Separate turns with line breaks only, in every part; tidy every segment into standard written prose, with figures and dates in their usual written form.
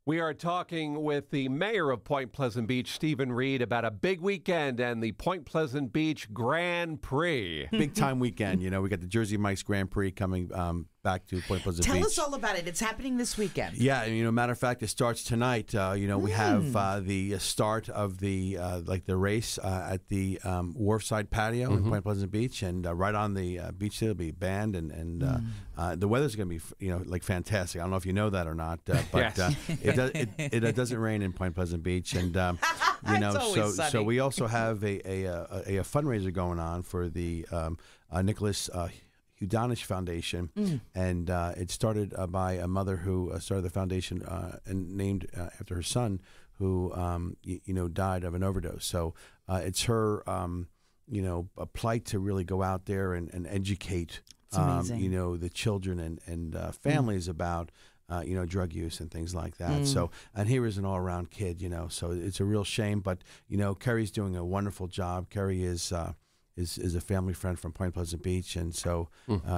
We are talking with the mayor of Point Pleasant Beach, Stephen Reid, about a big weekend and the Point Pleasant Beach Grand Prix.
Big time weekend. You know, we got the Jersey Mike's Grand Prix coming back to Point Pleasant Beach.
Tell us all about it. It's happening this weekend.
Yeah, and, matter of fact, it starts tonight. We have the start of the race at the Wharfside Patio in Point Pleasant Beach, and right on the beach there'll be a band, and the weather's going to be fantastic. I don't know if you know that or not, but
Yes.
it doesn't rain in Point Pleasant Beach, and so we also have a fundraiser going on for the Nicholas Hudanish Foundation, and it started by a mother who started the foundation and named after her son who died of an overdose. So it's her a plight to really go out there and educate the children and families about drug use and things like that. So, and he was an all-around kid, so it's a real shame. But, Kerry's doing a wonderful job. Kerry is a family friend from Point Pleasant Beach. And so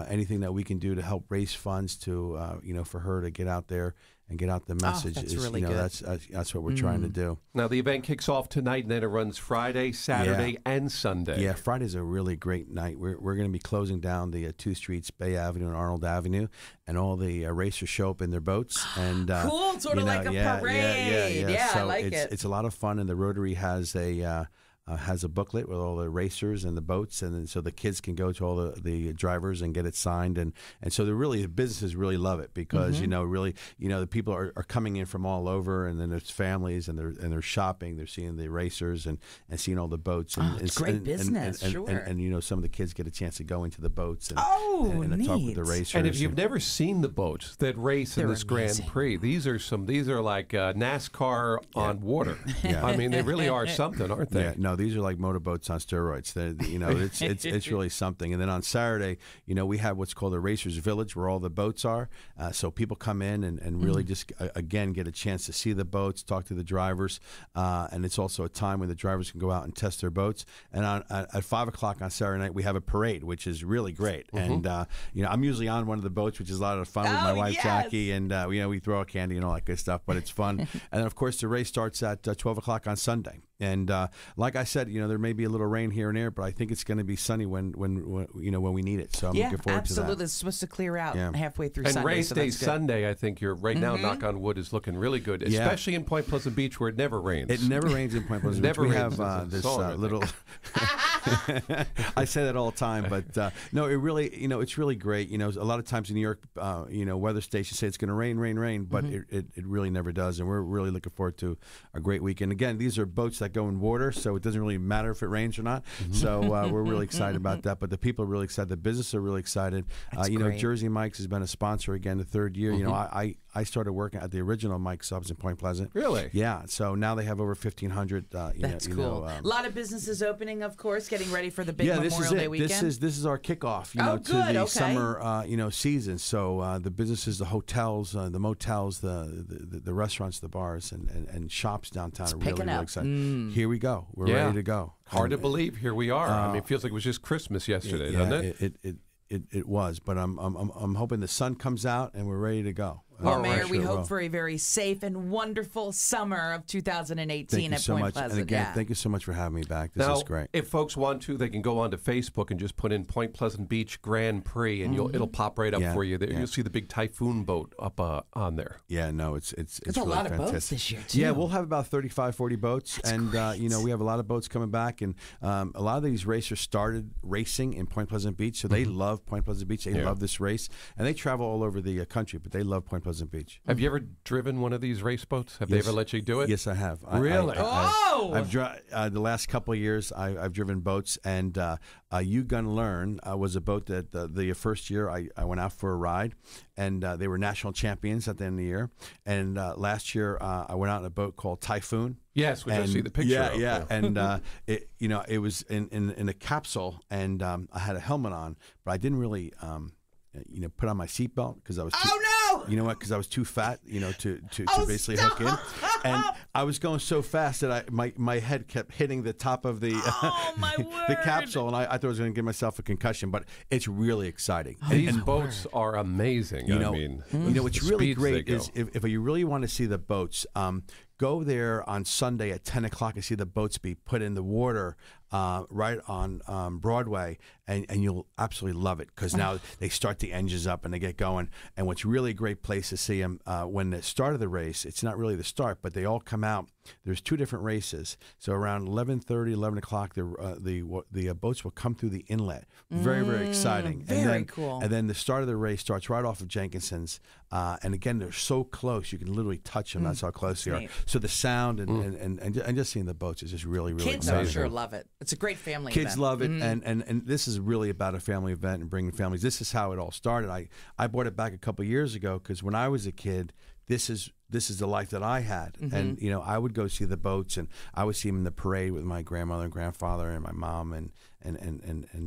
anything that we can do to help raise funds to, for her to get out there and get out the message
that's
is,
really good.
that's what we're trying to do.
Now, the event kicks off tonight, and then it runs Friday, Saturday, and Sunday.
Yeah, Friday's a really great night. We're going to be closing down the two streets, Bay Avenue and Arnold Avenue, and all the racers show up in their boats. And
cool, sort of like a parade. Yeah,
so
I like it.
It's a lot of fun, and the Rotary has a booklet with all the racers and the boats, and then so the kids can go to all the drivers and get it signed, and so the businesses really love it because the people are coming in from all over, and then there's families and they're shopping, they're seeing the racers and seeing all the boats. And
it's great business,
and,
sure.
And some of the kids get a chance to go into the boats and talk with the racers.
And if you've never seen the boats that race in this Grand Prix, these are like NASCAR on water.
Yeah.
I mean, they really are something, aren't they?
Yeah, no, these are like motorboats on steroids. It's really something. And then on Saturday, we have what's called a Racers Village where all the boats are. So people come in and really just, again, get a chance to see the boats, talk to the drivers. And it's also a time when the drivers can go out and test their boats. And at 5 o'clock on Saturday night, we have a parade, which is really great. And, I'm usually on one of the boats, which is a lot of fun with my wife, Jackie. And, we throw out candy and all that good stuff, but it's fun. And then, of course, the race starts at 12 o'clock on Sunday. And like I said, there may be a little rain here and there, but I think it's going to be sunny when we need it. So I'm looking forward to that.
Absolutely. It's supposed to clear out halfway through
and
Sunday.
And race day Sunday, I think you're right now, knock on wood, is looking really good, especially in Point Pleasant Beach where it never rains.
It never rains in Point Pleasant Beach. We have this little... I say that all the time, but no, it really, it's really great. A lot of times in New York, weather stations say it's going to rain, but it really never does. And we're really looking forward to a great weekend. Again, these are boats that go in water, so it doesn't really matter if it rains or not. So we're really excited about that. But the people are really excited. The businesses are really excited.
Great.
Jersey Mike's has been a sponsor again the third year. I started working at the original Mike's Subs in Point Pleasant.
Really?
Yeah. So now they have over 1,500.
That's cool. A lot of businesses opening, of course, getting ready for the big Memorial Day weekend.
This is our kickoff, to the summer, season. So the businesses, the hotels, the motels, the restaurants, the bars, and shops downtown are really excited. Here we go. We're ready to go.
Hard to believe. Here we are. I mean, it feels like it was just Christmas yesterday, doesn't it?
It was, but I'm hoping the sun comes out and we're ready to go.
Well, Mayor, we hope for a very safe and wonderful summer of 2018 at Point Pleasant.
And again, thank you so much for having me back. This is great.
If folks want to, they can go onto Facebook and just put in Point Pleasant Beach Grand Prix, and it'll pop right up for you. You'll see the big typhoon boat up on there.
Yeah, no, it's
really
a lot
of boats this year too.
Yeah, we'll have about 35, 40 boats, and we have a lot of boats coming back, and a lot of these racers started racing in Point Pleasant Beach, so they love Point Pleasant Beach. They love this race, and they travel all over the country, but they love Point Pleasant Beach.
Have you ever driven one of these race boats? Have they ever let you do it?
Yes, I have.
Really?
I've the last couple of years, I've driven boats, and You Gun Learn was a boat that the first year I went out for a ride, and they were national champions at the end of the year. And last year I went out in a boat called Typhoon.
Yes, which I see the picture of.
Yeah, and it was in a capsule, and I had a helmet on, but I didn't really put on my seatbelt because I was You know what? Because I was too fat, to basically hook in. And I was going so fast that my head kept hitting the top of the the capsule, and I thought I was going to give myself a concussion. But it's really exciting.
These boats are amazing.
What's really great is if you really want to see the boats, go there on Sunday at 10 o'clock and see the boats be put in the water right on Broadway, and you'll absolutely love it because now they start the engines up and they get going. And what's really a great place to see them when the start of the race, it's not really the start, but they all come out. There's 2 different races. So around 11:30, 11 o'clock, the boats will come through the inlet. Very, very exciting.
Very cool.
And then the start of the race starts right off of Jenkinson's. And again, they're so close. You can literally touch them. That's how close they are. So the sound and just seeing the boats is just really, really
Kids,
amazing.
I'm sure, love it. It's a great family
event. Kids love it.
Mm-hmm.
And this is really about a family event and bringing families. This is how it all started. I bought it back a couple of years ago because when I was a kid, this is the life that I had. Mm-hmm. And, I would go see the boats, and I would see them in the parade with my grandmother and grandfather and my mom and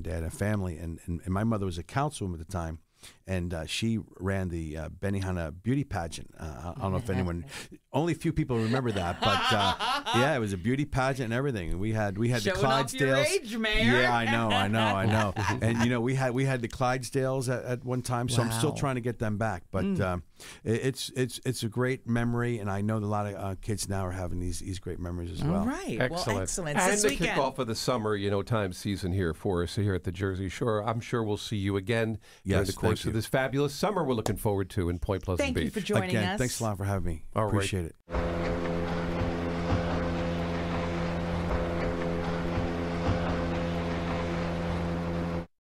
dad and family. And my mother was a councilwoman at the time. And she ran the Benihana beauty pageant. I don't know if only a few people remember that, but yeah, it was a beauty pageant and everything. We had the Clydesdales.
Off your age, Mayor.
Yeah, I know. And we had the Clydesdales at one time, so I'm still trying to get them back. But it's a great memory, and I know that a lot of kids now are having these great memories as well.
All right, excellent.
And
this
the
weekend.
kickoff of the summer, time season here for us here at the Jersey Shore. I'm sure we'll see you again during the course of this fabulous summer we're looking forward to in Point Pleasant Beach.
Thank you for joining us.
Thanks a lot for having me. Appreciate it.